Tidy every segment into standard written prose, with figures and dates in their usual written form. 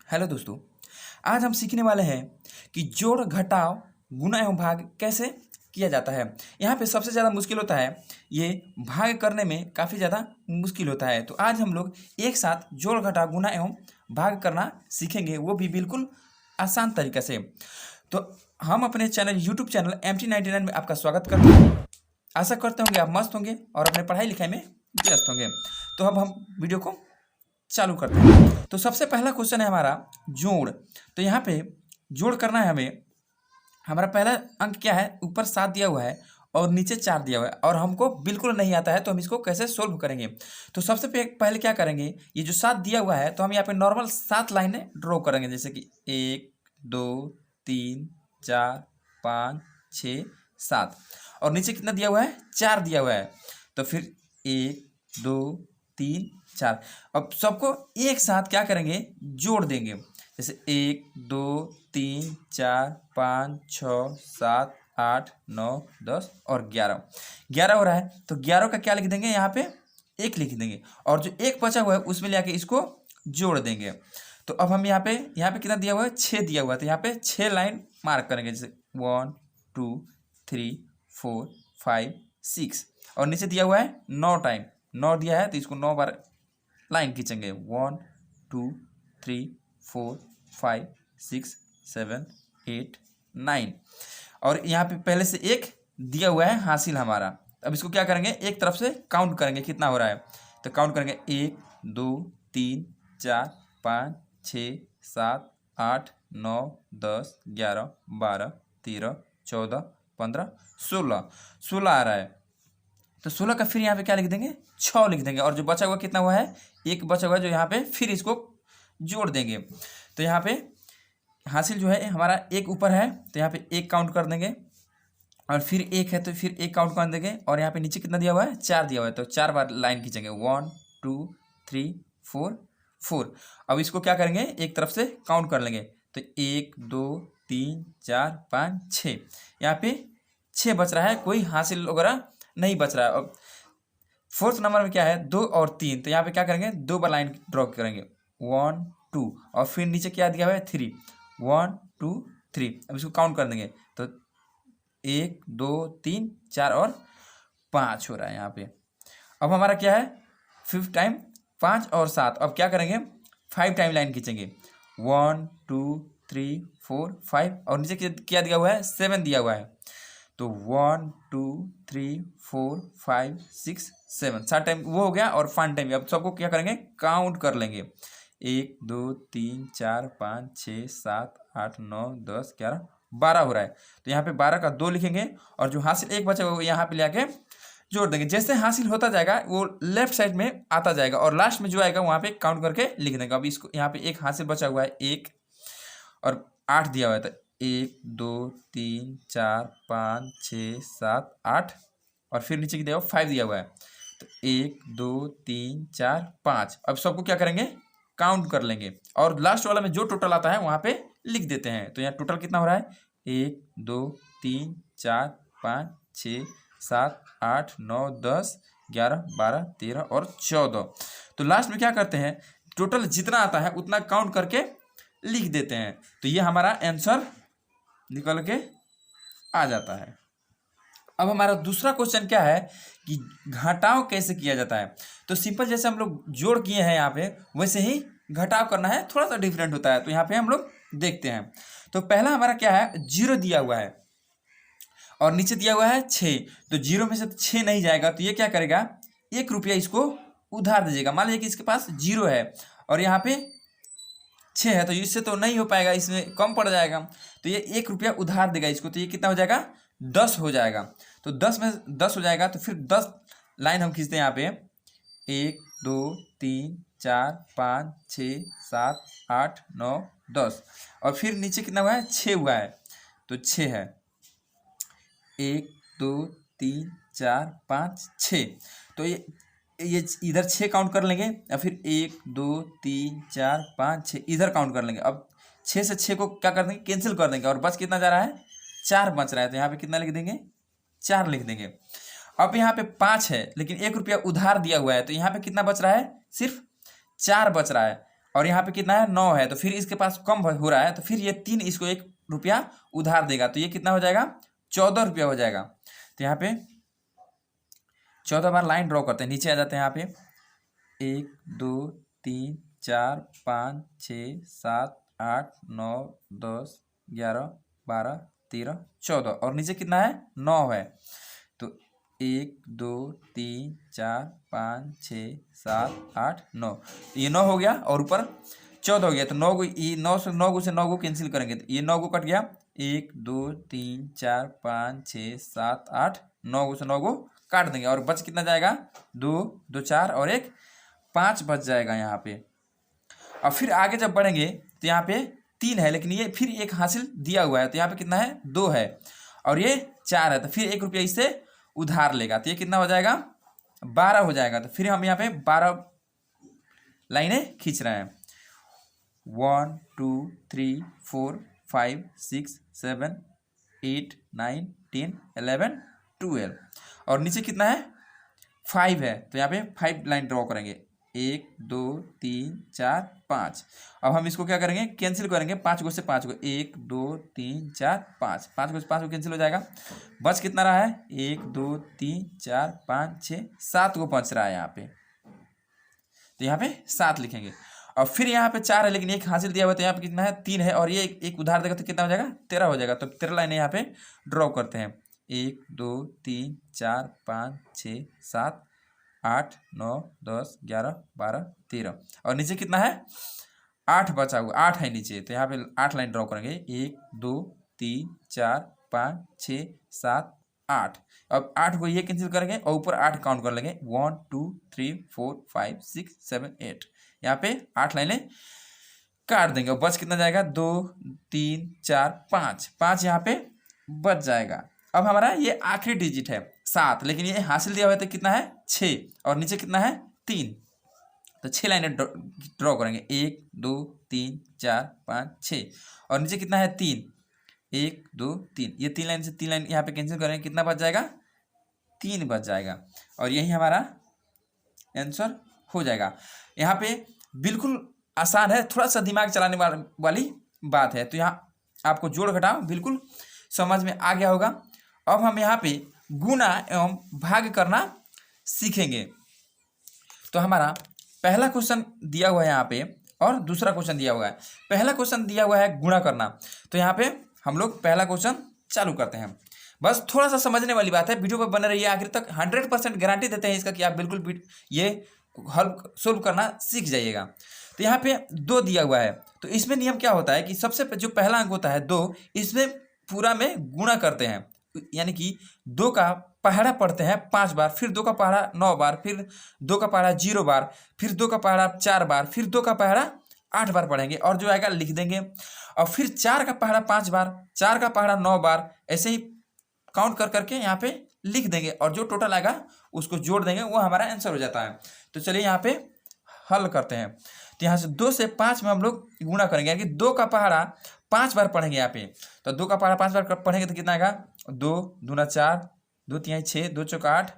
Hello दोस्तों। आज हम सीखने वाले हैं कि जोड़ घटाव गुणा एवं भाग कैसे किया जाता है। यहाँ पे सबसे ज़्यादा मुश्किल होता है ये भाग करने में काफ़ी ज़्यादा मुश्किल होता है। तो आज हम लोग एक साथ जोड़ घटाव गुणा एवं भाग करना सीखेंगे, वो भी बिल्कुल आसान तरीके से। तो हम अपने चैनल यूट्यूब चैनल MT99 में आपका स्वागत करते हैं। आशा करते होंगे आप मस्त होंगे और अपने पढ़ाई लिखाई में व्यस्त होंगे। तो अब हम वीडियो को चालू करते हैं। तो सबसे पहला क्वेश्चन है हमारा जोड़। तो यहाँ पे जोड़ करना है हमें। हमारा पहला अंक क्या है, ऊपर 7 दिया हुआ है और नीचे 4 दिया हुआ है और हमको बिल्कुल नहीं आता है, तो हम इसको कैसे सोल्व करेंगे। तो सबसे पहले क्या करेंगे, ये जो 7 दिया हुआ है तो हम यहाँ पे नॉर्मल 7 लाइनें ड्रॉ करेंगे, जैसे कि 1 2 3 4 5 6 7। और नीचे कितना दिया हुआ है, 4 दिया हुआ है। तो फिर 1 2 3 4। अब सबको एक साथ क्या करेंगे, जोड़ देंगे। जैसे 1 2 3 4 5 6 7 8 9 10 और 11 हो रहा है। तो 11 का क्या लिख देंगे, यहाँ पे 1 लिख देंगे और जो 1 बचा हुआ है उसमें ले इसको जोड़ देंगे। तो अब हम यहाँ पे कितना दिया हुआ है, 6 दिया हुआ है। तो यहाँ पे 6 लाइन मार्क करेंगे, जैसे 1 2 3 4 5 6। और नीचे दिया हुआ है 9 टाइम, 9 दिया है तो इसको 9 बार लाइन खींचेंगे, 1 2 3 4 5 6 7 8 9। और यहाँ पे पहले से 1 दिया हुआ है हासिल हमारा। अब इसको क्या करेंगे, एक तरफ से काउंट करेंगे कितना हो रहा है। तो काउंट करेंगे 1 2 3 4 5 6 7 8 9 10 11 12 13 14 15 16 आ रहा है। तो 16 का फिर यहाँ पे क्या लिख देंगे, 6 लिख देंगे। और जो बचा हुआ कितना हुआ है, 1 बचा हुआ है, जो यहाँ पे फिर इसको जोड़ देंगे। तो यहाँ पे हासिल जो है हमारा 1 ऊपर है, तो यहाँ पे 1 काउंट कर देंगे और फिर 1 है तो फिर 1 काउंट कर देंगे। और यहाँ पे नीचे कितना दिया हुआ है, 4 दिया हुआ है, तो 4 बार लाइन खींचेंगे, 1 2 3 4 4। अब इसको क्या करेंगे, एक तरफ से काउंट कर लेंगे। तो 1 2 3 4 5 6, यहाँ पे 6 बच रहा है, कोई हासिल वगैरह नहीं बच रहा है। अब फोर्थ नंबर में क्या है, 2 और 3। तो यहाँ पे क्या करेंगे, 2 बार लाइन ड्रॉ करेंगे, 1 2 और फिर नीचे क्या दिया हुआ है, 3, 1 2 3। अब इसको काउंट कर देंगे तो 1 2 3 4 और 5 हो रहा है यहाँ पे। अब हमारा क्या है, 5 टाइम 5 और 7। अब क्या करेंगे, 5 टाइम लाइन खींचेंगे, 1 2 3 4 5 और नीचे क्या दिया हुआ है, 7 दिया हुआ है। तो 1 2 3 4 5 6 7, 7 टाइम वो हो गया और 5 टाइम। अब सबको क्या करेंगे, काउंट कर लेंगे, 1 2 3 4 5 6 7 8 9 10 11 12 हो रहा है। तो यहाँ पे 12 का 2 लिखेंगे और जो हासिल 1 बचा वो यहाँ पे ले आके जोड़ देंगे। जैसे हासिल होता जाएगा वो लेफ्ट साइड में आता जाएगा और लास्ट में जो आएगा वहाँ पे काउंट करके लिख देंगे। अब इसको यहाँ पे 1 हासिल बचा हुआ है, 1 और 8 दिया हुआ है, तो 1 2 3 4 5 6 7 8 और फिर नीचे दिया हुआ 5 दिया हुआ है, तो 1 2 3 4 5। अब सबको क्या करेंगे, काउंट कर लेंगे और लास्ट वाला में जो टोटल आता है वहाँ पे लिख देते हैं। तो यहाँ टोटल कितना हो रहा है, 1 2 3 4 5 6 7 8 9 10 11 12 13 और 14। तो लास्ट में क्या करते हैं, टोटल जितना आता है उतना काउंट करके लिख देते हैं। तो ये हमारा आंसर निकल के आ जाता है। अब हमारा दूसरा क्वेश्चन क्या है कि घटाव कैसे किया जाता है। तो सिंपल जैसे हम लोग जोड़ किए हैं यहाँ पे, वैसे ही घटाव करना है, थोड़ा सा डिफरेंट होता है। तो यहाँ पे हम लोग देखते हैं। तो पहला हमारा क्या है, 0 दिया हुआ है और नीचे दिया हुआ है 6। तो 0 में से 6 नहीं जाएगा, तो ये क्या करेगा, 1 रुपया इसको उधार दीजिएगा। मान लीजिए कि इसके पास 0 है और यहाँ पे 6 है, तो इससे तो नहीं हो पाएगा, इसमें कम पड़ जाएगा। तो ये 1 रुपया उधार देगा इसको, तो ये कितना हो जाएगा, 10 हो जाएगा। तो 10 में 10 हो जाएगा, तो फिर 10 लाइन हम खींचते हैं यहाँ पे, 1 2 3 4 5 6 7 8 9 10 और फिर नीचे कितना हुआ है, 6 हुआ है, तो 6 है, 1 2 3 4 5 6। तो ये इधर 6 काउंट कर लेंगे या फिर 1 2 3 4 5 6 इधर काउंट कर लेंगे। अब 6 से 6 को क्या कर देंगे, कैंसिल कर देंगे और बस कितना जा रहा है, 4 बच रहा है। तो यहाँ पे कितना लिख देंगे, 4 लिख देंगे। अब यहाँ पे 5 है लेकिन 1 रुपया उधार दिया हुआ है, तो यहाँ पे कितना बच रहा है, सिर्फ 4 बच रहा है। और यहाँ पे कितना है 9 है, तो फिर इसके पास कम हो रहा है, तो फिर ये 3 इसको 1 रुपया उधार देगा, तो ये कितना हो जाएगा 14 रुपया हो जाएगा। तो यहाँ पे 14 बार लाइन ड्रॉ करते हैं, नीचे आ जाते हैं यहाँ पे 1 2 3 4 5 6 7 8 9 10 11 12 13 14 और नीचे कितना है 9 है। तो 1 2 3 4 5 6 7 8 9, ये 9 हो गया और ऊपर 14 हो गया, तो 9 को ये 9 से 9 को कैंसिल करेंगे, तो ये 9 को कट गया, 1 2 3 4 5 6 7 8 9 से 9 को काट देंगे और बच कितना जाएगा 2 2 4 और 1 5 बच जाएगा यहाँ पे। और फिर आगे जब बढ़ेंगे तो यहाँ पे 3 है, लेकिन ये फिर एक हासिल दिया हुआ है, तो यहाँ पे कितना है 2 है और ये 4 है, तो फिर 1 रुपया इससे उधार लेगा, तो ये कितना हो जाएगा 12 हो जाएगा। तो फिर हम यहाँ पे 12 लाइनें खींच रहे हैं, 1 2 3 4 5 6 7 8 9 10 11 12 और नीचे कितना है 5 है, तो यहाँ पे 5 लाइन ड्रॉ करेंगे, 1 2 3 4 5। अब हम इसको क्या करेंगे कैंसिल करेंगे, 5 को से 5 को, 1 2 3 4 5, 5 को से 5 को कैंसिल हो जाएगा, बच कितना रहा है 1 2 3 4 5 6 7 को बच रहा है यहाँ पे, तो यहाँ पे 7 लिखेंगे। और फिर यहाँ पे 4 है लेकिन एक हासिल दिया हुआ, तो यहाँ पे कितना है 3 है और ये एक उधार देगा, तो कितना हो जाएगा 13 हो जाएगा। तो 13 लाइनें यहाँ पे ड्रॉ करते हैं, 1 2 3 4 5 6 7 8 9 10 11 12 13 और नीचे कितना है 8 बचा हुआ, 8 है नीचे, तो यहाँ पे 8 लाइन ड्रॉ करेंगे, 1 2 3 4 5 6 7 8। अब 8 को ये कैंसिल करेंगे और ऊपर 8 काउंट कर लेंगे, 1 2 3 4 5 6 7 8, यहाँ पे 8 लाइनें काट देंगे और बच कितना जाएगा 2 3 4 5, 5 यहाँ पे बच जाएगा। अब हमारा ये आखिरी डिजिट है 7, लेकिन ये हासिल दिया हुआ है तो कितना है 6 और नीचे कितना है 3, तो 6 लाइनें ड्रॉ करेंगे, 1 2 3 4 5 6 और नीचे कितना है 3, 1 2 3, ये 3 लाइन से 3 लाइन यहाँ पे कैंसिल करेंगे, कितना बच जाएगा 3 बच जाएगा और यही हमारा आंसर हो जाएगा। यहाँ पे बिल्कुल आसान है, थोड़ा सा दिमाग चलाने वाली बात है, तो यहाँ आपको जोड़ घटाव बिल्कुल समझ में आ गया होगा। अब हम यहाँ पे गुणा एवं भाग करना सीखेंगे। तो हमारा पहला क्वेश्चन दिया हुआ है यहाँ पे और दूसरा क्वेश्चन दिया हुआ है। पहला क्वेश्चन दिया हुआ है गुणा करना, तो यहाँ पे हम लोग पहला क्वेश्चन चालू करते हैं। बस थोड़ा सा समझने वाली बात है, वीडियो पर बने रहिए आखिर तक, 100% गारंटी देते हैं इसका कि आप बिल्कुल ये हल सोल्व करना सीख जाइएगा। तो यहाँ पे 2 दिया हुआ है, तो इसमें नियम क्या होता है कि सबसे जो पहला अंक होता है 2, इसमें पूरा में गुणा करते हैं, यानी कि 2 का पहाड़ा पढ़ते हैं 5 बार, फिर 2 का पहाड़ा 9 बार, फिर 2 का पहाड़ा 0 बार, फिर 2 का पहाड़ा 4 बार, फिर 2 का पहाड़ा 8 बार पढ़ेंगे और जो आएगा लिख देंगे। और फिर 4 का पहाड़ा 5 बार, 4 का पहाड़ा 9 बार, ऐसे ही काउंट कर करके यहाँ पे लिख देंगे और जो टोटल आएगा उसको जोड़ देंगे, वो हमारा आंसर हो जाता है। तो चलिए यहाँ पे हल करते हैं। तो यहाँ से 2 से 5 में हम लोग गुणा करेंगे, यानी कि 2 का पहाड़ा 5 बार पढ़ेंगे यहाँ पे, तो 2 का पहाड़ा 5 बार पढ़ेंगे तो कितना आएगा 2 दूना 4, 2 तिहाई 6, 2 चौका 8,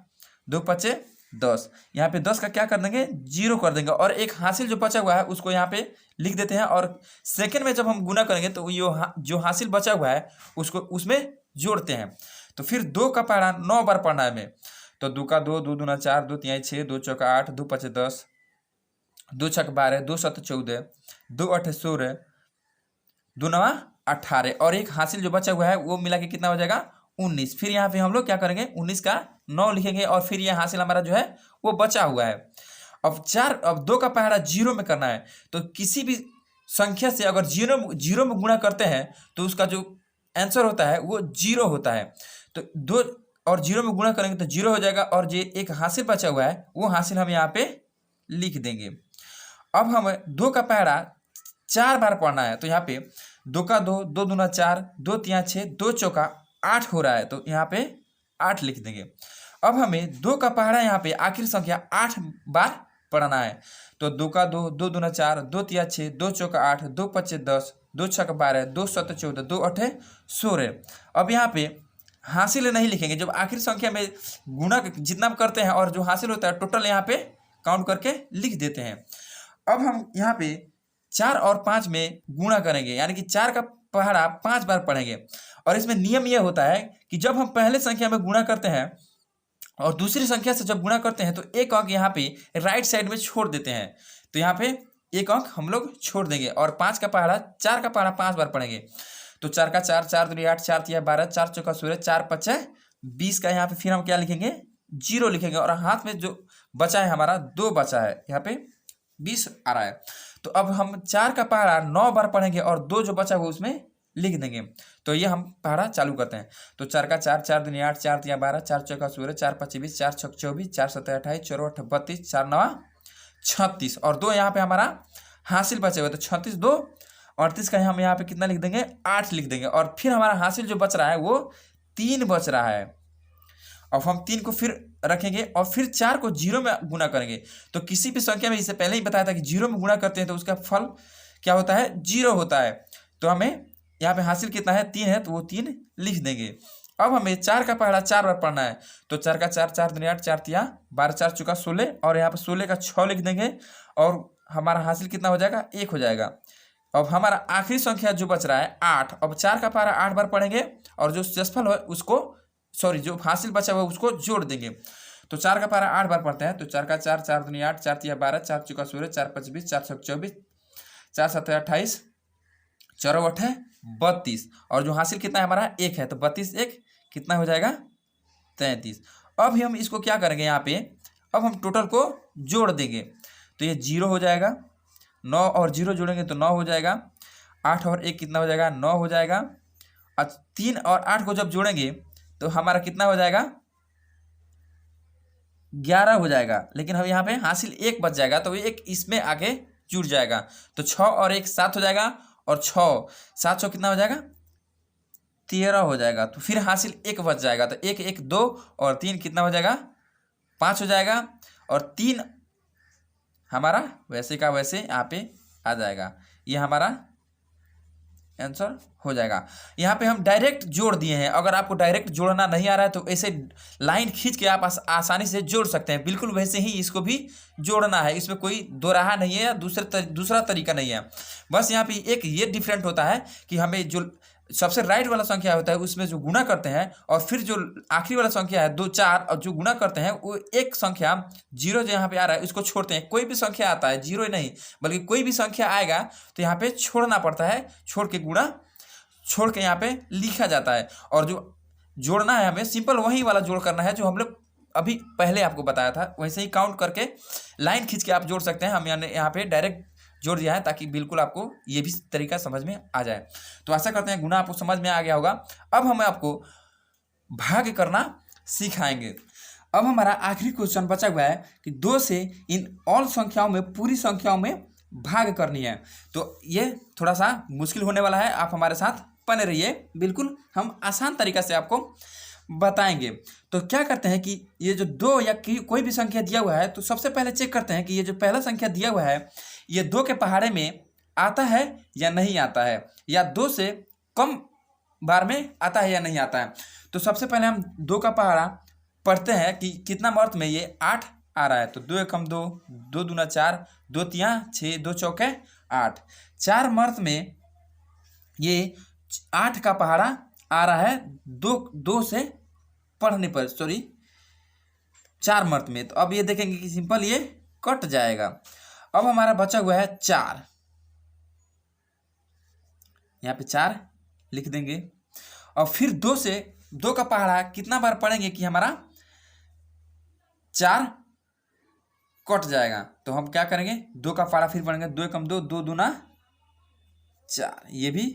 2 पचे 10। यहाँ पे 10 का क्या कर देंगे 0 कर देंगे और एक हासिल जो बचा हुआ है उसको यहाँ पे लिख देते हैं और सेकंड में जब हम गुना करेंगे तो जो हासिल बचा हुआ है उसको उसमें जोड़ते हैं। तो फिर 2 का पहाड़ा 9 बार पढ़ना है हमें, तो 2 का 2, 2 दूना 4, 2 तिहाई 6, 2 चौका 8, 2 पचे 10, 2 छक 12, 2 सत 14, 2 अठे 16, 2 नवा 18 और एक हासिल जो बचा हुआ है वो मिला के कितना हो जाएगा 19। फिर यहाँ पे हम लोग क्या करेंगे 19 का 9 लिखेंगे और फिर ये हासिल हमारा जो है वो बचा हुआ है। अब 2 का पहाड़ा 0 में करना है, तो किसी भी संख्या से अगर 0 में गुणा करते हैं तो उसका जो आंसर होता है वो 0 होता है। तो 2 और 0 में गुणा करेंगे तो 0 हो जाएगा और ये एक हासिल बचा हुआ है वो हासिल हम यहाँ पे लिख देंगे। अब हम 2 का पहाड़ा 4 बार पढ़ना है, तो यहाँ पे 2 का 2, 2 दूना 4, 2 तिहाई 6, 2 चौका 8 हो रहा है, तो यहाँ पे 8 लिख देंगे। अब हमें 2 का पहाड़ा यहाँ पे आखिरी संख्या 8 बार पढ़ना है, तो 2 का 2, 2 दूना 4, 2 तिहाई 6, 2 चौका 8, 2 पचे 10, 2 छक 12, 2 सत 14, 2 अठे 16। अब यहाँ पे हासिल नहीं लिखेंगे, जब आखिरी संख्या में गुणा जितना करते हैं और जो हासिल होता है टोटल यहाँ पे काउंट करके लिख देते हैं। अब हम यहाँ पे 4 और 5 में गुणा करेंगे, यानी कि 4 का पहाड़ा 5 बार पढ़ेंगे। और इसमें नियम यह होता है कि जब हम पहले संख्या में गुणा करते हैं और दूसरी संख्या से जब गुणा करते हैं तो एक अंक यहाँ पे राइट साइड में छोड़ देते हैं। तो यहाँ पे एक अंक हम लोग छोड़ देंगे और 5 का पहाड़ा 4 का पहाड़ा 5 बार पढ़ेंगे। तो 4 का 4, 4 दूनी 8, 4 तिया 12, 4 चौका 16, 4 पच्चा 20 का यहाँ पे फिर हम क्या लिखेंगे, 0 लिखेंगे। और हाथ में जो बचा है हमारा 2 बचा है, यहाँ पे 20 आ रहा है। तो अब हम 4 का पहाड़ा 9 बार पढ़ेंगे और 2 जो बचा हुआ उसमें लिख देंगे। तो ये हम पहाड़ा चालू करते हैं। तो 4 का 4, 4 दूनी 8, 4 तिया 12, 4 चौका 16, 4 पच्ची 20, 4 छक 24, 4 सत्तर 28, 4 8 32, 4 9 36 और 2 यहाँ पे हमारा हासिल बचे हुए। तो 36 2 38 का हम यहाँ पे कितना लिख देंगे, 8 लिख देंगे। और फिर हमारा हासिल जो बच रहा है वो 3 बच रहा है। अब हम 3 को फिर रखेंगे और फिर 4 को 0 में गुणा करेंगे। तो किसी भी संख्या में, इससे पहले ही बताया था कि 0 में गुणा करते हैं तो उसका फल क्या होता है, 0 होता है। तो हमें यहाँ पे हासिल कितना है, 3 है, तो वो 3 लिख देंगे। अब हमें 4 का पहाड़ा 4 बार पढ़ना है। तो 4 का 4, 4 दूनी 8, 4 तिया 12, 4 चौका 16 और यहाँ पे 16 का 6 लिख देंगे और हमारा हासिल कितना हो जाएगा, 1 हो जाएगा। अब हमारा आखिरी संख्या जो बच रहा है 8। अब 4 का पहाड़ा 8 बार पढ़ेंगे और जो शेषफल है उसको, सॉरी जो हासिल बचा हुआ उसको जोड़ देंगे। तो 4 का पहाड़ा 8 बार पढ़ते हैं। तो 4 का 4, 4 दूनी 8, 4 तिया 12, 4 चौका 16, 4 पच्ची 20, 4 छक 24, 4 सत्तर 28, 4 8 32 और जो हासिल कितना है हमारा 1 है। तो 32 1 कितना हो जाएगा, 33। अब हम इसको क्या करेंगे, यहाँ पे अब हम टोटल को जोड़ देंगे। तो ये 0 हो जाएगा, 9 और 0 जोड़ेंगे तो 9 हो जाएगा, 8 और 1 कितना हो जाएगा, 9 हो जाएगा। और 3 और 8 को जब जोड़ेंगे तो हमारा कितना हो जाएगा, 11 हो जाएगा। लेकिन हम यहाँ पे हासिल 1 बच जाएगा तो 1 इसमें आके जुड़ जाएगा। तो 6 और 1 7 हो जाएगा और 6 7 6 कितना हो जाएगा, 13 हो जाएगा। तो फिर हासिल 1 बच जाएगा। तो 1 1 2 और 3 कितना हो जाएगा, 5 हो जाएगा। और 3 हमारा वैसे का वैसे यहाँ पे आ जाएगा। ये हमारा आंसर हो जाएगा। यहाँ पे हम डायरेक्ट जोड़ दिए हैं। अगर आपको डायरेक्ट जोड़ना नहीं आ रहा है तो ऐसे लाइन खींच के आप आसानी से जोड़ सकते हैं। बिल्कुल वैसे ही इसको भी जोड़ना है, इसमें कोई दो राह नहीं है या दूसरा तरीका नहीं है। बस यहाँ पे एक ये डिफरेंट होता है कि हमें जो सबसे राइट वाला संख्या होता है उसमें जो गुणा करते हैं और फिर जो आखिरी वाला संख्या है 2 4 और जो गुणा करते हैं वो एक संख्या 0 जो यहाँ पे आ रहा है उसको छोड़ते हैं। कोई भी संख्या आता है 0 ही नहीं बल्कि कोई भी संख्या आएगा तो यहाँ पे छोड़ना पड़ता है, छोड़ के गुणा छोड़ के यहाँ पे लिखा जाता है। और जो जोड़ना है हमें सिंपल वही वाला जोड़ करना है जो हम लोग अभी पहले आपको बताया था। वैसे ही काउंट करके लाइन खींच के आप जोड़ सकते हैं। हम यहाँ पे डायरेक्ट जोड़ दिया है ताकि बिल्कुल आपको ये भी तरीका समझ में आ जाए। तो आशा करते हैं गुणा आपको समझ में आ गया होगा। अब हम आपको भाग करना सिखाएंगे। अब हमारा आखिरी क्वेश्चन बचा हुआ है कि 2 से इन ऑल संख्याओं में पूरी संख्याओं में भाग करनी है। तो ये थोड़ा सा मुश्किल होने वाला है, आप हमारे साथ बने रहिए। बिल्कुल हम आसान तरीका से आपको बताएंगे। तो क्या करते हैं कि ये जो 2 या कोई भी संख्या दिया हुआ है तो सबसे पहले चेक करते हैं कि ये जो पहला संख्या दिया हुआ है ये 2 के पहाड़े में आता है या नहीं आता है, या 2 से कम बार में आता है या नहीं आता है। तो सबसे पहले हम 2 का पहाड़ा पढ़ते हैं कि कितना मर्त में ये 8 आ रहा है। तो 2 एकम 2, 2 दूना 4, 2 तिया 6, 2 चौके 8। 4 मर्त में ये 8 का पहाड़ा आ रहा है 2 से पढ़ने पर, सॉरी 4 मर्त में। तो अब ये देखेंगे कि सिंपल ये कट जाएगा। अब हमारा बचा हुआ है 4, यहाँ पे 4 लिख देंगे। और फिर 2 से 2 का पहाड़ा कितना बार पढ़ेंगे कि हमारा 4 कट जाएगा। तो हम क्या करेंगे, 2 का पहाड़ा फिर पढ़ेंगे। 2 एकम 2, 2 दूना 4, ये भी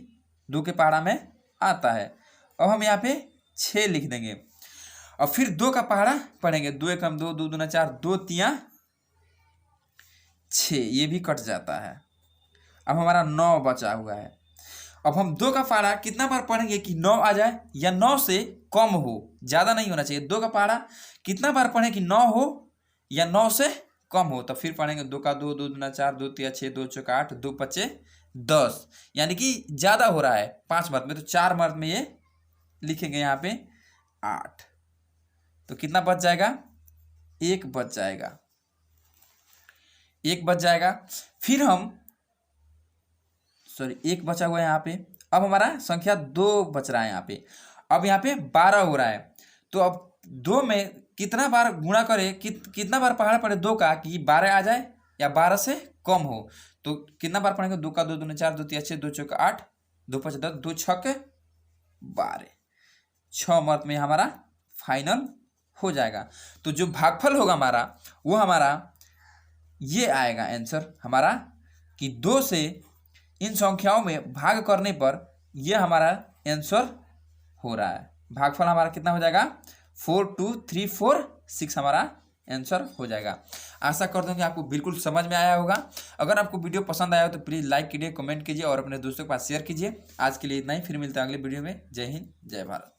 2 के पहाड़ा में आता है। अब हम यहाँ पे 6 लिख देंगे। और फिर 2 का पहाड़ा पढ़ेंगे। 2 एकम 2, 2 दूना 4, 2 तिया 6, ये भी कट जाता है। अब हमारा 9 बचा हुआ है। अब हम 2 का पहाड़ा कितना बार पढ़ेंगे कि 9 आ जाए या 9 से कम हो, ज़्यादा नहीं होना चाहिए। 2 का पहाड़ा कितना बार पढ़ें कि 9 हो या 9 से कम हो। तो फिर पढ़ेंगे 2 का 2, 2 दूना 4, 2 तिया 6, 2 चौका 8, 2 पच्चे 10, यानी कि ज़्यादा हो रहा है 5 मर्द में। तो 4 मर्द में ये लिखेंगे यहाँ पे 8। तो कितना बच जाएगा, 1 बच जाएगा, 1 बच जाएगा। फिर हम सॉरी 1 बचा हुआ है यहाँ पे। अब हमारा संख्या 2 बच रहा है यहाँ पे। अब यहाँ पे 12 हो रहा है, तो अब 2 में कितना बार गुणा करे, कितना बार पढ़ना पड़े 2 का कि 12 आ जाए या 12 से कम हो। तो कितना बार पढ़ेंगे, 2 का 2 दूनी 4, 2 तिया 6, 2 चौका 8, 2 5 10, 2 छक्के 12, 6 मर्त में हमारा फाइनल हो जाएगा। तो जो भागफल होगा हमारा वो हमारा ये आएगा आंसर हमारा कि 2 से इन संख्याओं में भाग करने पर ये हमारा आंसर हो रहा है। भागफल हमारा कितना हो जाएगा, 4 2 3 4 6 हमारा आंसर हो जाएगा। आशा करता हूँ कि आपको बिल्कुल समझ में आया होगा। अगर आपको वीडियो पसंद आया हो तो प्लीज़ लाइक कीजिए, कमेंट कीजिए और अपने दोस्तों के पास शेयर कीजिए। आज के लिए इतना ही, फिर मिलते हैं अगले वीडियो में। जय हिंद, जय भारत।